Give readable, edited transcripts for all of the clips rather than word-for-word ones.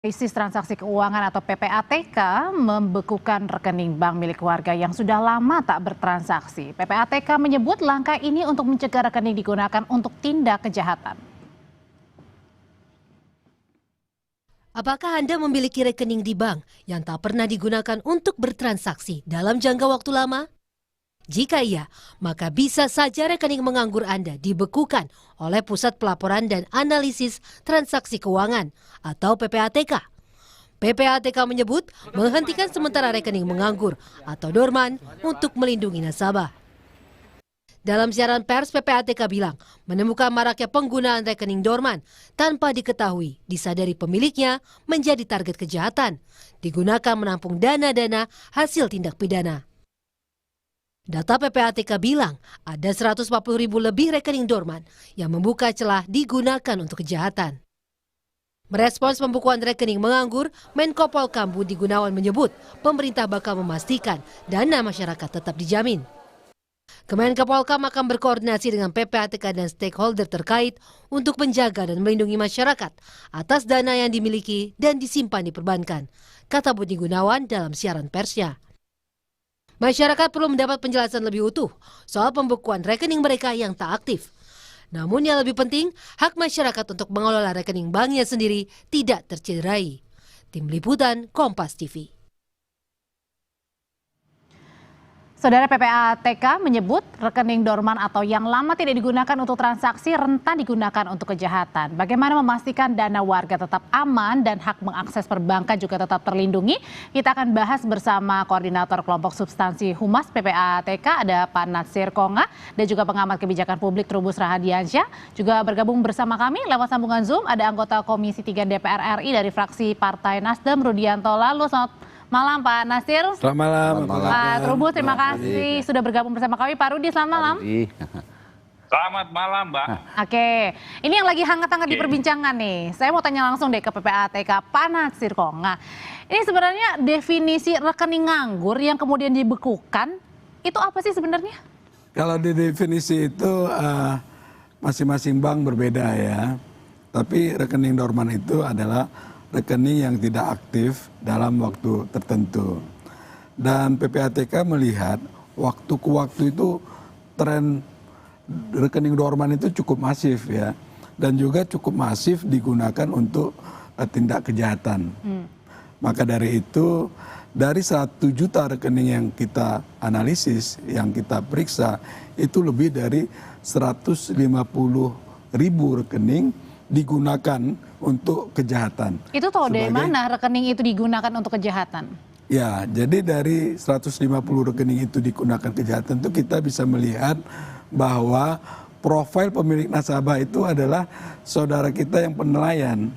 Analisis Transaksi Keuangan atau PPATK membekukan rekening bank milik warga yang sudah lama tak bertransaksi. PPATK menyebut langkah ini untuk mencegah rekening digunakan untuk tindak kejahatan. Apakah Anda memiliki rekening di bank yang tak pernah digunakan untuk bertransaksi dalam jangka waktu lama? Jika iya, maka bisa saja rekening menganggur Anda dibekukan oleh Pusat Pelaporan dan Analisis Transaksi Keuangan atau PPATK. PPATK menyebut menghentikan sementara rekening menganggur atau dorman untuk melindungi nasabah. Dalam siaran pers, PPATK bilang menemukan maraknya penggunaan rekening dorman tanpa diketahui, disadari pemiliknya menjadi target kejahatan, digunakan menampung dana-dana hasil tindak pidana. Data PPATK bilang ada 140.000 lebih rekening dorman yang membuka celah digunakan untuk kejahatan. Merespons pembukuan rekening menganggur, Menko Polhukam Budi Gunawan menyebut pemerintah bakal memastikan dana masyarakat tetap dijamin. Kemenko Polhukam akan berkoordinasi dengan PPATK dan stakeholder terkait untuk menjaga dan melindungi masyarakat atas dana yang dimiliki dan disimpan di perbankan, kata Budi Gunawan dalam siaran persnya. Masyarakat perlu mendapat penjelasan lebih utuh soal pembukuan rekening mereka yang tak aktif. Namun yang lebih penting, hak masyarakat untuk mengelola rekening banknya sendiri tidak tercederai. Tim Liputan Kompas TV. Saudara, PPATK menyebut rekening dorman atau yang lama tidak digunakan untuk transaksi rentan digunakan untuk kejahatan. Bagaimana memastikan dana warga tetap aman dan hak mengakses perbankan juga tetap terlindungi? Kita akan bahas bersama Koordinator Kelompok Substansi Humas PPATK, ada Pak Natsir Konga, dan juga pengamat kebijakan publik Trubus Rahadiansyah. Juga bergabung bersama kami lewat sambungan Zoom, ada anggota Komisi 3 DPR RI dari fraksi Partai Nasdem, Rudianto Lalu. Selamat malam Pak Natsir. Selamat malam. Pak Trubus, terima kasih sudah bergabung bersama kami. Pak Rudi, selamat malam. Selamat malam, Mbak. Oke, ini yang lagi hangat-hangat diperbincangkan nih. Saya mau tanya langsung deh ke PPATK, Pak Natsir Konga. Ini sebenarnya definisi rekening nganggur yang kemudian dibekukan, itu apa sih sebenarnya? Kalau di definisi itu masing-masing bank berbeda ya. Tapi rekening dorman itu adalah rekening yang tidak aktif dalam waktu tertentu. Dan PPATK melihat waktu ke waktu itu tren rekening dorman itu cukup masif ya. Dan juga cukup masif digunakan untuk tindak kejahatan. Maka dari itu dari 1 juta rekening yang kita analisis, yang kita periksa, itu lebih dari 150.000 rekening digunakan untuk kejahatan. Itu tahu dari mana rekening itu digunakan untuk kejahatan? Ya, jadi dari 150 rekening itu digunakan kejahatan itu kita bisa melihat bahwa profil pemilik nasabah itu adalah saudara kita yang penelayan,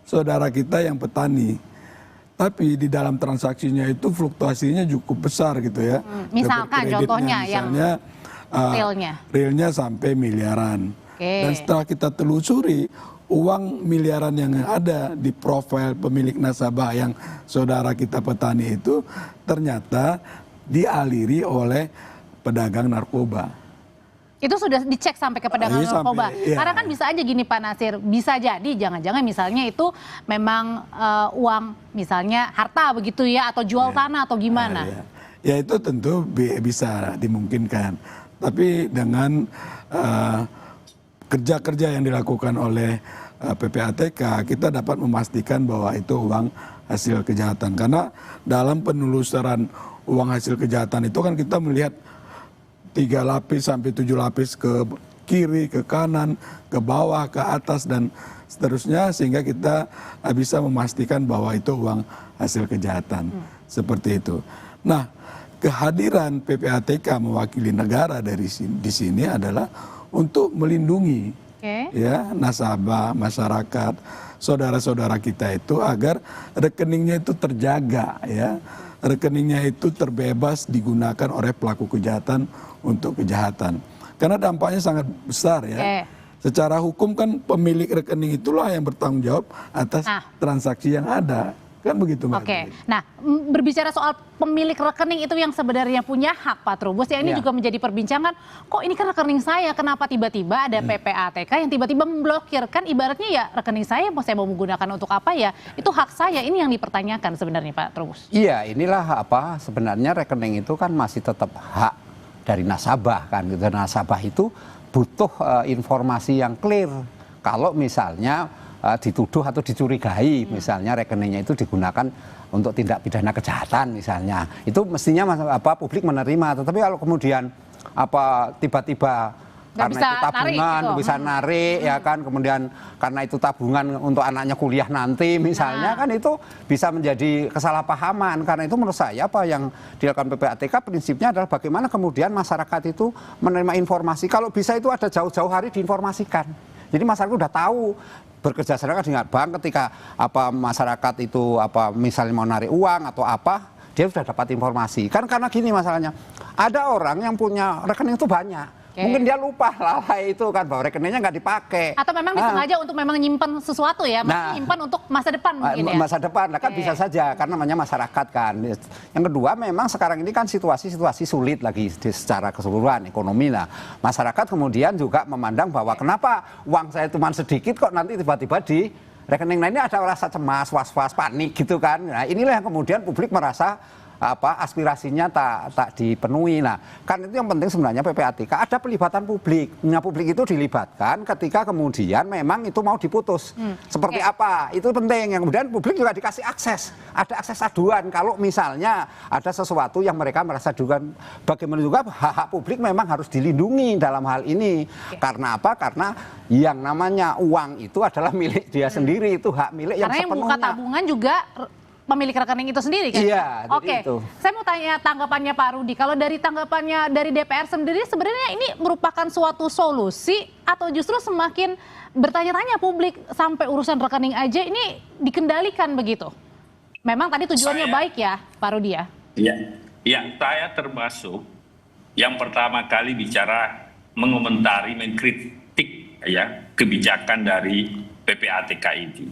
saudara kita yang petani. Tapi di dalam transaksinya itu fluktuasinya cukup besar gitu ya. Misalkan contohnya yang realnya sampai miliaran. Okay. Dan setelah kita telusuri uang miliaran yang ada di profil pemilik nasabah yang saudara kita petani itu ternyata dialiri oleh pedagang narkoba. Itu sudah dicek sampai ke pedagang narkoba. Iya. Karena kan bisa aja gini Pak Natsir, bisa jadi jangan-jangan misalnya itu memang uang misalnya harta begitu ya, atau jual tanah atau gimana? Ya itu tentu bisa dimungkinkan. Tapi dengan kerja-kerja yang dilakukan oleh PPATK, kita dapat memastikan bahwa itu uang hasil kejahatan. Karena dalam penelusuran uang hasil kejahatan itu kan kita melihat 3 lapis sampai 7 lapis ke kiri, ke kanan, ke bawah, ke atas, dan seterusnya. Sehingga kita bisa memastikan bahwa itu uang hasil kejahatan. Seperti itu. Nah, kehadiran PPATK mewakili negara di sini adalah untuk melindungi ya nasabah, masyarakat, saudara-saudara kita itu agar rekeningnya itu terjaga ya. Rekeningnya itu terbebas digunakan oleh pelaku kejahatan untuk kejahatan. Karena dampaknya sangat besar ya. Secara hukum kan pemilik rekening itulah yang bertanggung jawab atas transaksi yang ada. Kan begitu Mbak. Oke, nah berbicara soal pemilik rekening itu yang sebenarnya punya hak Pak Trubus, ya ini juga menjadi perbincangan, kok ini kan rekening saya, kenapa tiba-tiba ada PPATK yang tiba-tiba memblokir, kan ibaratnya ya rekening saya mau menggunakan untuk apa ya, itu hak saya, ini yang dipertanyakan sebenarnya Pak Trubus. Iya, inilah apa sebenarnya rekening itu kan masih tetap hak dari nasabah kan gitu. Nasabah itu butuh informasi yang clear. Kalau misalnya dituduh atau dicurigai misalnya rekeningnya itu digunakan untuk tindak pidana kejahatan misalnya, itu mestinya publik menerima. Tetapi kalau kemudian tiba-tiba karena bisa itu tabungan narik, bisa narik ya kan, kemudian karena itu tabungan untuk anaknya kuliah nanti misalnya kan itu bisa menjadi kesalahpahaman. Karena itu menurut saya apa yang dilakukan PPATK prinsipnya adalah bagaimana kemudian masyarakat itu menerima informasi, kalau bisa itu ada jauh-jauh hari diinformasikan. Jadi masyarakat udah tahu, bekerja sama dengan bank ketika masyarakat itu misalnya mau narik uang atau dia sudah dapat informasi. Kan karena gini masalahnya, ada orang yang punya rekening itu banyak. Mungkin dia lupa lalai itu kan bahwa rekeningnya nggak dipakai. Atau memang disengaja untuk memang nyimpan sesuatu ya, maksudnya nyimpan untuk masa depan mungkin ya. Masa depan, kan bisa saja karena namanya masyarakat kan. Yang kedua memang sekarang ini kan situasi sulit lagi secara keseluruhan ekonomi lah. Masyarakat kemudian juga memandang bahwa kenapa uang saya cuma sedikit kok nanti tiba-tiba di rekening lainnya ada rasa cemas, was-was, panik gitu kan. Nah inilah yang kemudian publik merasa aspirasinya tak dipenuhi. Nah, kan itu yang penting sebenarnya PPATK ada pelibatan publik. Nah, publik itu dilibatkan ketika kemudian memang itu mau diputus. Seperti apa? Itu penting. Yang kemudian publik juga dikasih akses. Ada akses aduan kalau misalnya ada sesuatu yang mereka merasa dugaan. Bagaimana juga hak-hak publik memang harus dilindungi dalam hal ini. Karena apa? Karena yang namanya uang itu adalah milik dia sendiri, itu hak milik yang sepenuhnya. Karena yang buka tabungan juga pemilik rekening itu sendiri kan? Iya. Oke, saya mau tanya tanggapannya Pak Rudi. Kalau dari tanggapannya dari DPR sendiri, sebenarnya ini merupakan suatu solusi atau justru semakin bertanya-tanya publik sampai urusan rekening aja ini dikendalikan begitu? Memang tadi tujuannya baik ya, Pak Rudi ya? Iya, saya termasuk yang pertama kali bicara mengomentari, mengkritik ya kebijakan dari PPATK ini.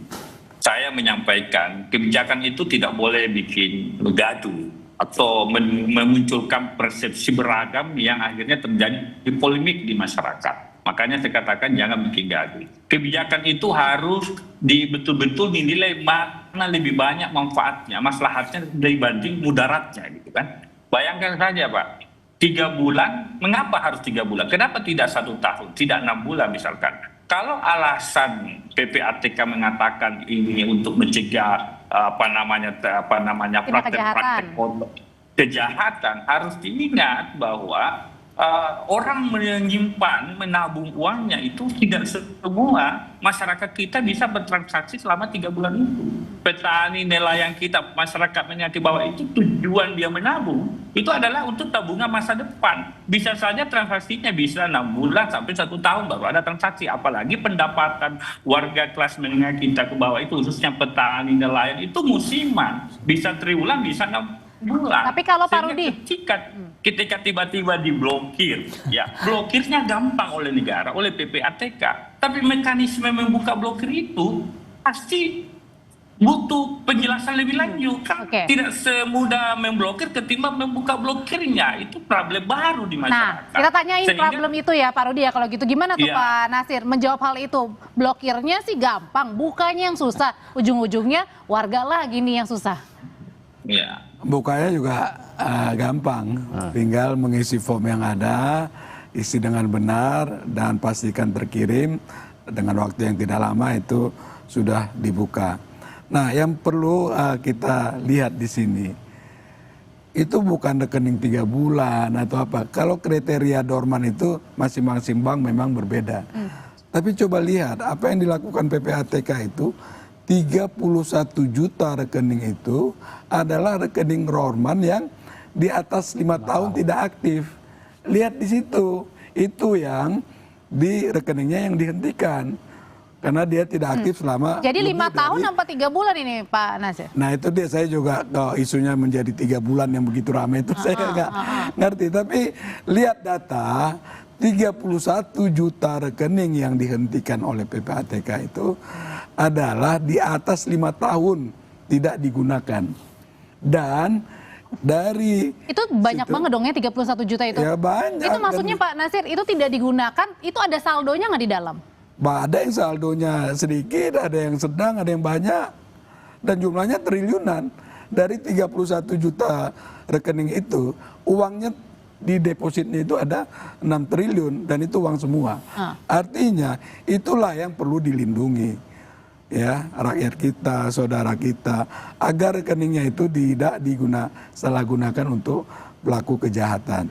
Saya menyampaikan kebijakan itu tidak boleh bikin gaduh atau memunculkan persepsi beragam yang akhirnya terjadi polemik di masyarakat. Makanya saya katakan jangan bikin gaduh. Kebijakan itu harus betul-betul dinilai mana lebih banyak manfaatnya, maslahatnya dibanding mudaratnya gitu kan. Bayangkan saja Pak, 3 bulan, mengapa harus 3 bulan? Kenapa tidak 1 tahun, tidak 6 bulan misalkan? Kalau alasan PPATK mengatakan ini untuk mencegah praktek-praktek kejahatan, harus diingat bahwa orang menyimpan, menabung uangnya itu tidak semua masyarakat kita bisa bertransaksi selama 3 bulan itu. Petani, nelayan kita, masyarakat mengerti bahwa itu tujuan dia menabung, itu adalah untuk tabungan masa depan. Bisa saja transaksinya bisa 6 bulan sampai 1 tahun baru ada transaksi. Apalagi pendapatan warga kelas menengah kita ke bawah itu, khususnya petani, nelayan, itu musiman. Bisa triwulan, bisa 6 bulan. Tapi kalau Pak Rudi, ketika tiba-tiba diblokir, ya blokirnya gampang oleh negara, oleh PPATK. Tapi mekanisme membuka blokir itu pasti butuh penjelasan lebih lanjut. Kan tidak semudah memblokir ketimbang membuka blokirnya. Itu problem baru di masyarakat. Nah, kita tanyain problem itu ya Pak Rudi ya. Kalau gitu gimana tuh Pak Nasir menjawab hal itu? Blokirnya sih gampang, bukanya yang susah. Ujung-ujungnya warga lagi nih yang susah. Iya. Bukanya juga gampang, tinggal mengisi form yang ada, isi dengan benar dan pastikan terkirim dengan waktu yang tidak lama itu sudah dibuka. Nah, yang perlu kita lihat di sini itu bukan rekening 3 bulan atau apa. Kalau kriteria dorman itu masing-masing bank memang berbeda. Tapi coba lihat apa yang dilakukan PPATK itu, 31 juta rekening itu adalah rekening dorman yang di atas 5 tahun tidak aktif. Lihat di situ, itu yang di rekeningnya yang dihentikan. Karena dia tidak aktif selama. Jadi 5 tahun sampai 3 bulan ini Pak Nasir? Nah itu dia, saya juga isunya menjadi 3 bulan yang begitu ramai itu saya nggak ngerti. Tapi lihat data, 31 juta rekening yang dihentikan oleh PPATK itu adalah di atas 5 tahun tidak digunakan. Dan dari Itu banyak banget dong ya 31 juta itu. Ya banyak. Itu maksudnya Pak Nasir, itu tidak digunakan, itu ada saldonya nggak di dalam? Ada yang saldonya sedikit, ada yang sedang, ada yang banyak. Dan jumlahnya triliunan. Dari 31 juta rekening itu, uangnya di depositnya itu ada 6 triliun dan itu uang semua. Artinya itulah yang perlu dilindungi ya rakyat kita, saudara kita, agar rekeningnya itu tidak salah gunakan untuk pelaku kejahatan.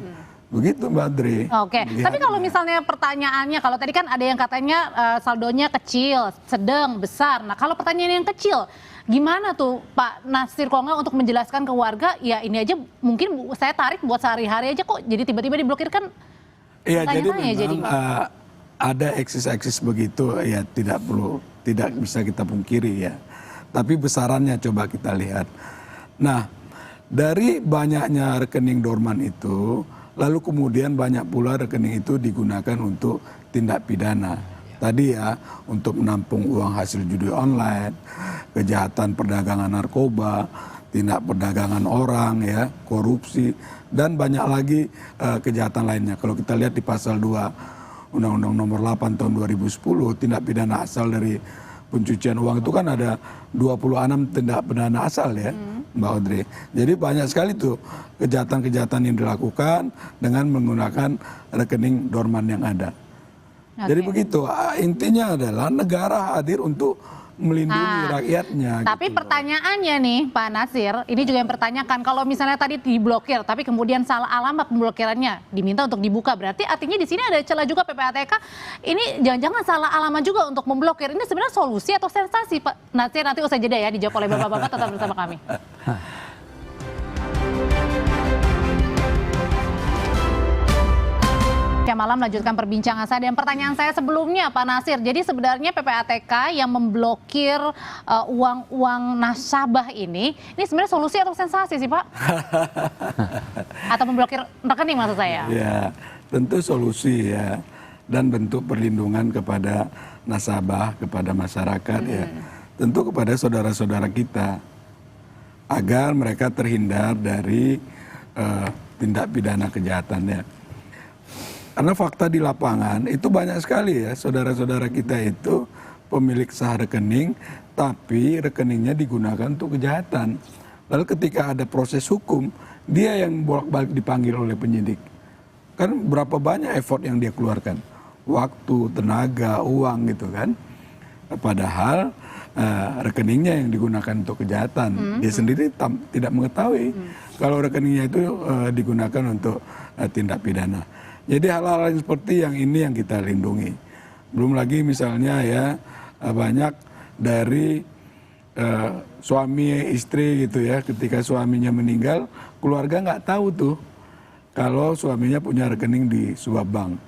Begitu Mbak Dre. Oke, tapi kalau misalnya pertanyaannya, kalau tadi kan ada yang katanya saldonya kecil, sedang, besar. Nah kalau pertanyaan yang kecil, gimana tuh Pak Nasir Konga untuk menjelaskan ke warga, ya ini aja mungkin saya tarik buat sehari-hari aja kok, jadi tiba-tiba diblokir kan? Iya, jadi memang jadinya. ada eksis-eksis begitu, ya tidak bisa kita pungkiri ya. Tapi besarannya coba kita lihat. Nah, dari banyaknya rekening dorman itu, lalu kemudian banyak pula rekening itu digunakan untuk tindak pidana. Tadi ya, untuk menampung uang hasil judi online, kejahatan perdagangan narkoba, tindak perdagangan orang, ya, korupsi, dan banyak lagi kejahatan lainnya. Kalau kita lihat di pasal 2 Undang-Undang Nomor 8 tahun 2010, tindak pidana asal dari pencucian uang itu kan ada 26 tindak pidana asal ya, Mbak Audrey. Jadi banyak sekali tuh kejahatan-kejahatan yang dilakukan dengan menggunakan rekening dorman yang ada. Jadi begitu, intinya adalah negara hadir untuk melindungi rakyatnya. Tapi gitu. Pertanyaannya nih Pak Nasir, ini juga yang pertanyakan, kalau misalnya tadi diblokir, tapi kemudian salah alamat pemblokirannya, diminta untuk dibuka, berarti artinya di sini ada celah juga PPATK, ini jangan-jangan salah alamat juga untuk memblokir. Ini sebenarnya solusi atau sensasi Pak Nasir? Nanti usai jeda ya, dijawab oleh Bapak-Bapak, tetap bersama kami. Malam lanjutkan perbincangan saya dan pertanyaan saya sebelumnya Pak Nasir. Jadi sebenarnya PPATK yang memblokir uang-uang nasabah ini sebenarnya solusi atau sensasi sih Pak? Atau memblokir rekening maksud saya? Ya, tentu solusi ya, dan bentuk perlindungan kepada nasabah, kepada masyarakat ya, tentu kepada saudara-saudara kita agar mereka terhindar dari tindak pidana kejahatan ya. Karena fakta di lapangan itu banyak sekali ya, saudara-saudara kita itu pemilik sah rekening, tapi rekeningnya digunakan untuk kejahatan. Lalu ketika ada proses hukum, dia yang bolak-balik dipanggil oleh penyidik. Kan berapa banyak effort yang dia keluarkan, waktu, tenaga, uang gitu kan. Padahal rekeningnya yang digunakan untuk kejahatan, dia sendiri tidak mengetahui kalau rekeningnya itu digunakan untuk tindak pidana. Jadi hal-hal yang seperti yang ini yang kita lindungi. Belum lagi misalnya ya banyak dari suami istri gitu ya, ketika suaminya meninggal, keluarga nggak tahu tuh kalau suaminya punya rekening di sebuah bank.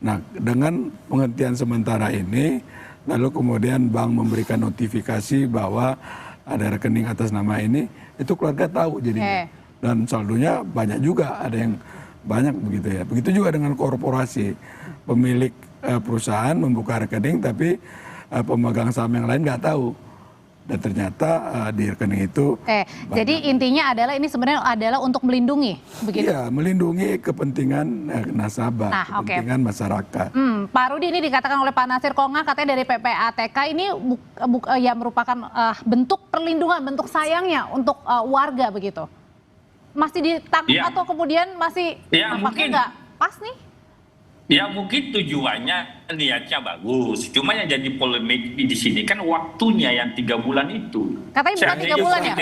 Nah, dengan penghentian sementara ini, lalu kemudian bank memberikan notifikasi bahwa ada rekening atas nama ini, itu keluarga tahu jadinya. Dan saldonya banyak juga, ada yang banyak begitu ya. Begitu juga dengan korporasi, pemilik perusahaan membuka rekening tapi pemegang saham yang lain nggak tahu, dan ternyata di rekening itu jadi intinya adalah ini sebenarnya adalah untuk melindungi begitu. Iya, melindungi kepentingan nasabah, kepentingan masyarakat. Pak Rudi, ini dikatakan oleh Pak Nasir Konga katanya dari PPATK ini ya merupakan bentuk perlindungan, bentuk sayangnya untuk warga begitu. Masih ditangkap atau kemudian masih nampaknya nggak pas nih? Ya mungkin tujuannya, niatnya bagus. Cuma yang jadi polemik di sini kan waktunya yang 3 bulan itu. Katanya bukan 3 bulan ya?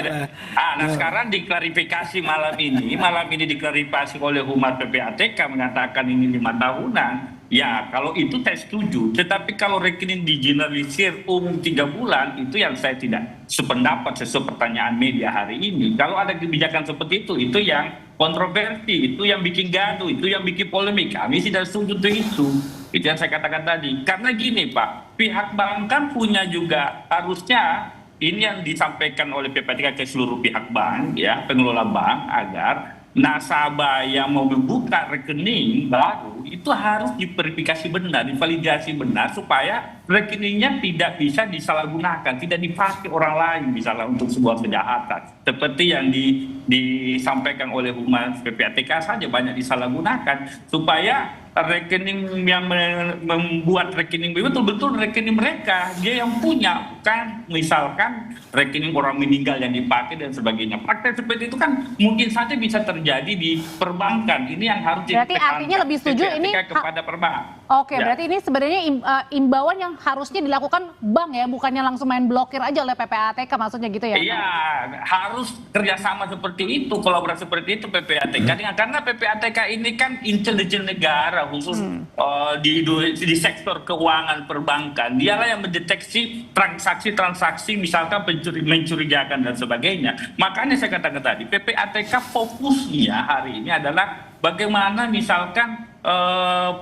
Nah sekarang diklarifikasi malam ini diklarifikasi oleh Humas PPATK mengatakan ini 5 tahunan. Ya kalau itu saya setuju, tetapi kalau rekening digeneralisir umum 3 bulan, itu yang saya tidak sependapat sesuai pertanyaan media hari ini. Kalau ada kebijakan seperti itu yang kontroversi, itu yang bikin gaduh, itu yang bikin polemik. Kami tidak setuju itu. Itu yang saya katakan tadi. Karena gini Pak, pihak bank kan punya juga, harusnya ini yang disampaikan oleh PPATK ke seluruh pihak bank, ya pengelola bank, agar nasabah yang mau membuka rekening baru itu harus diverifikasi benar, divalidasi benar supaya rekeningnya tidak bisa disalahgunakan, tidak dipakai orang lain misalnya untuk sebuah kejahatan. Seperti yang disampaikan oleh Humas PPATK saja banyak disalahgunakan supaya rekening yang membuat rekening betul-betul rekening mereka, dia yang punya, bukan misalkan rekening orang meninggal yang dipakai dan sebagainya. Praktek seperti itu kan mungkin saja bisa terjadi di perbankan. Ini yang harus berarti artinya lebih setuju ini kepada perbankan. Oke, berarti ini sebenarnya imbauan yang harusnya dilakukan bank ya, bukannya langsung main blokir aja oleh PPATK, maksudnya gitu ya? Iya, harus kerjasama seperti itu, kolaborasi seperti itu PPATK. Karena PPATK ini kan intelijen negara, khusus di sektor keuangan perbankan. Dialah yang mendeteksi transaksi-transaksi misalkan mencurigakan dan sebagainya. Makanya saya katakan tadi, PPATK fokusnya hari ini adalah bagaimana misalkan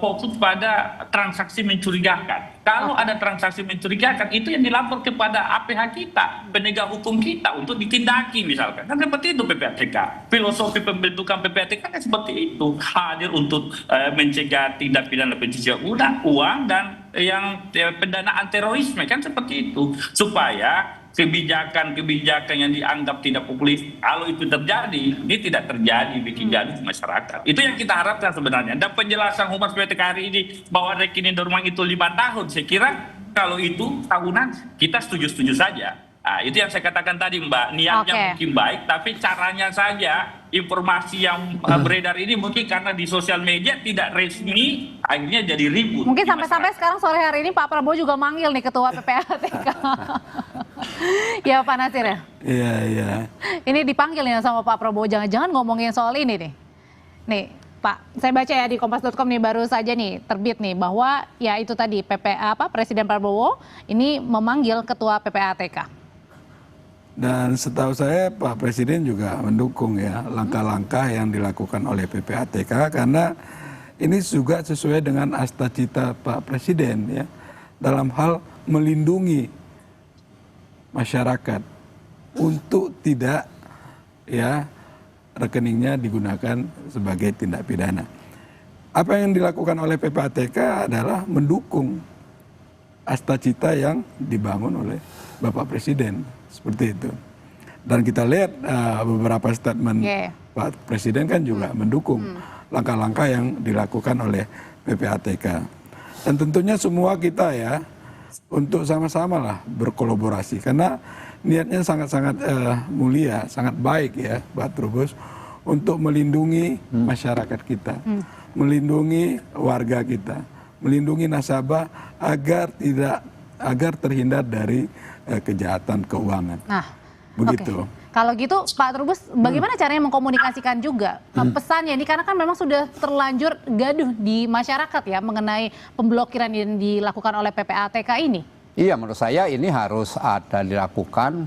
fokus pada transaksi mencurigakan. Kalau ada transaksi mencurigakan, itu yang dilapor kepada APH kita, penegak hukum kita untuk ditindaki misalkan. Kan seperti itu PPATK. Filosofi pembentukan PPATK kan seperti itu. Hadir untuk mencegah tindak pidana pencucian uang dan yang pendanaan terorisme, kan seperti itu. Supaya kebijakan-kebijakan yang dianggap tidak populis, kalau itu terjadi, ini tidak terjadi bikin gaduh di masyarakat. Itu yang kita harapkan sebenarnya. Dan penjelasan Humas PPATK hari ini bahwa rekening dorman itu 5 tahun, saya kira kalau itu tahunan kita setuju-setuju saja. Nah, itu yang saya katakan tadi Mbak, niatnya mungkin baik, tapi caranya saja informasi yang beredar ini mungkin karena di sosial media tidak resmi, akhirnya jadi ribut. Mungkin sampai-sampai sekarang sore hari ini Pak Prabowo juga manggil nih Ketua PPATK. Ya Pak Nasir ya? Iya, iya. Ini dipanggil ya sama Pak Prabowo, jangan-jangan ngomongin soal ini nih. Nih Pak, saya baca ya di kompas.com nih baru saja nih terbit nih bahwa ya itu tadi Presiden Prabowo ini memanggil Ketua PPATK. Dan setahu saya Pak Presiden juga mendukung ya langkah-langkah yang dilakukan oleh PPATK karena ini juga sesuai dengan asta-cita Pak Presiden ya dalam hal melindungi masyarakat untuk tidak ya rekeningnya digunakan sebagai tindak pidana. Apa yang dilakukan oleh PPATK adalah mendukung asta-cita yang dibangun oleh Bapak Presiden. Seperti itu. Dan kita lihat beberapa statement Pak Presiden kan juga mendukung langkah-langkah yang dilakukan oleh PPATK. Dan tentunya semua kita ya untuk sama-sama lah berkolaborasi karena niatnya sangat-sangat mulia, sangat baik ya Pak Trubus untuk melindungi masyarakat kita, melindungi warga kita, melindungi nasabah agar terhindar dari kejahatan keuangan. Nah, begitu. Kalau gitu Pak Trubus, bagaimana caranya mengkomunikasikan juga pesannya ini karena kan memang sudah terlanjur gaduh di masyarakat ya mengenai pemblokiran yang dilakukan oleh PPATK ini. Iya, menurut saya ini harus ada dilakukan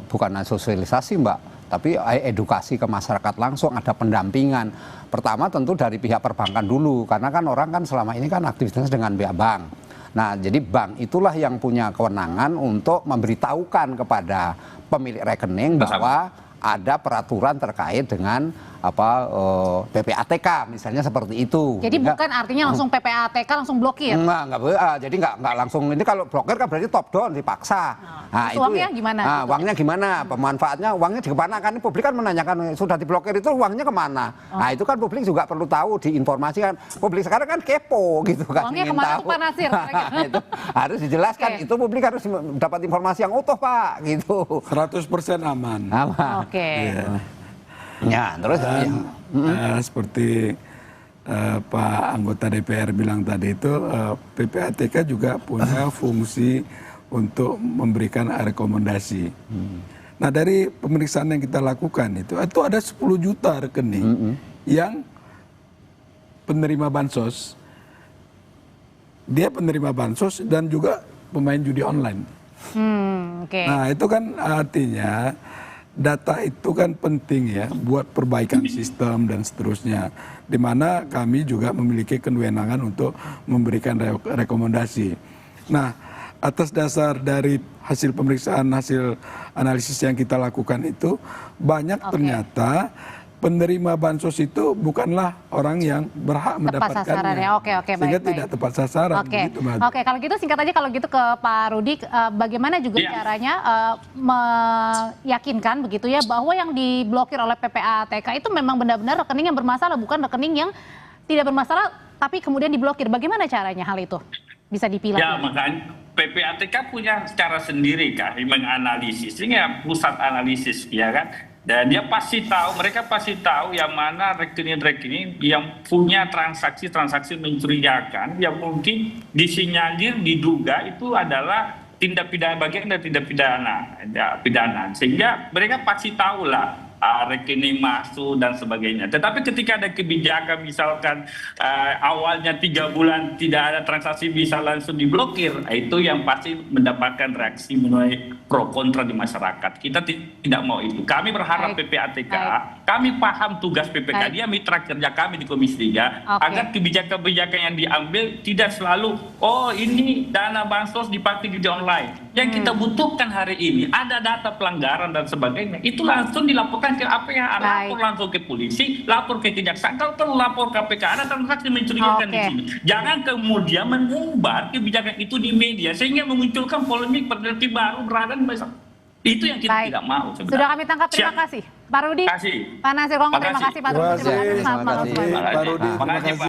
bukan sosialisasi Mbak, tapi edukasi ke masyarakat langsung, ada pendampingan. Pertama tentu dari pihak perbankan dulu, karena kan orang kan selama ini kan aktivitasnya dengan pihak bank. Nah, jadi bank itulah yang punya kewenangan untuk memberitahukan kepada pemilik rekening bahwa ada peraturan terkait dengan PPATK misalnya seperti itu. Jadi bukan artinya langsung PPATK langsung blokir. Jadi nggak langsung, ini kalau blokir kan berarti top down dipaksa. Nah, itu uangnya gimana? Nah, uangnya gimana? Pemanfaatnya uangnya di kemana kan? Publik kan menanyakan sudah diblokir itu uangnya kemana? Nah, itu kan publik juga perlu tahu, diinformasikan. Publik sekarang kan kepo gitu kan. Uangnya kemana tuh Pak Nasir? Itu harus dijelaskan. Itu publik harus dapat informasi yang utuh Pak gitu. 100% aman. Aman. Oke. Yeah. Ya, terus seperti Pak anggota DPR bilang tadi itu PPATK juga punya fungsi untuk memberikan rekomendasi. Nah, dari pemeriksaan yang kita lakukan itu ada 10 juta rekening yang penerima bansos. Dia penerima bansos dan juga pemain judi online. Nah, itu kan artinya data itu kan penting ya buat perbaikan sistem dan seterusnya. Di mana kami juga memiliki kewenangan untuk memberikan rekomendasi. Nah, atas dasar dari hasil pemeriksaan, hasil analisis yang kita lakukan itu banyak ternyata penerima bansos itu bukanlah orang yang berhak Tepat sasaran mendapatkannya. ya. Oke, Sehingga baik. tidak tepat sasaran. Oke, Begitu, Mbak. oke. Kalau gitu singkat aja kalau gitu ke Pak Rudi, bagaimana juga Iya. caranya meyakinkan begitu ya bahwa yang diblokir oleh PPATK itu memang benar-benar rekening yang bermasalah, bukan rekening yang tidak bermasalah tapi kemudian diblokir. Bagaimana caranya hal itu bisa dipilah? Ya, makanya PPATK punya cara sendiri kan menganalisis, ini ya pusat analisis ya kan, dan dia pasti tahu, mereka pasti tahu yang mana rekening-rekening yang punya transaksi-transaksi mencurigakan yang mungkin disinyalir, diduga itu adalah tindak pidana, bagian dari tindak pidana, sehingga mereka pasti tahu lah rekening masuk dan sebagainya. Tetapi ketika ada kebijakan misalkan awalnya 3 bulan tidak ada transaksi bisa langsung diblokir, itu yang pasti mendapatkan reaksi menuai pro kontra di masyarakat. Kita tidak mau itu. Kami berharap Baik. PPATK, Baik. kami paham tugas PPK, Baik. dia mitra kerja kami di Komisi 3, Oke. agar kebijakan-kebijakan yang diambil tidak selalu, oh ini dana bansos dipakai di online. Yang kita butuhkan hari ini ada data pelanggaran dan sebagainya, itu langsung dilaporkan ke APH, lapor langsung ke polisi, lapor ke kejaksaan, kalau perlu lapor KPK, ada transaksi mencurigakan di Oke. sini. Jangan kemudian mengumbar kebijakan itu di media sehingga memunculkan polemik perspektif baru berada di masyarakat. Itu yang kita Baik. tidak mau sebenarnya. Sudah kami tangkap, terima Siap. kasih. Pak Rudi, Kasih. Pak Nasir Kongo, terima Makasih. kasih. Pak Terima Rudi, terima kasih. kasih. Selamat malam Terima kasih. semuanya. Pak Rudi, terima Makasih, kasih. Pak.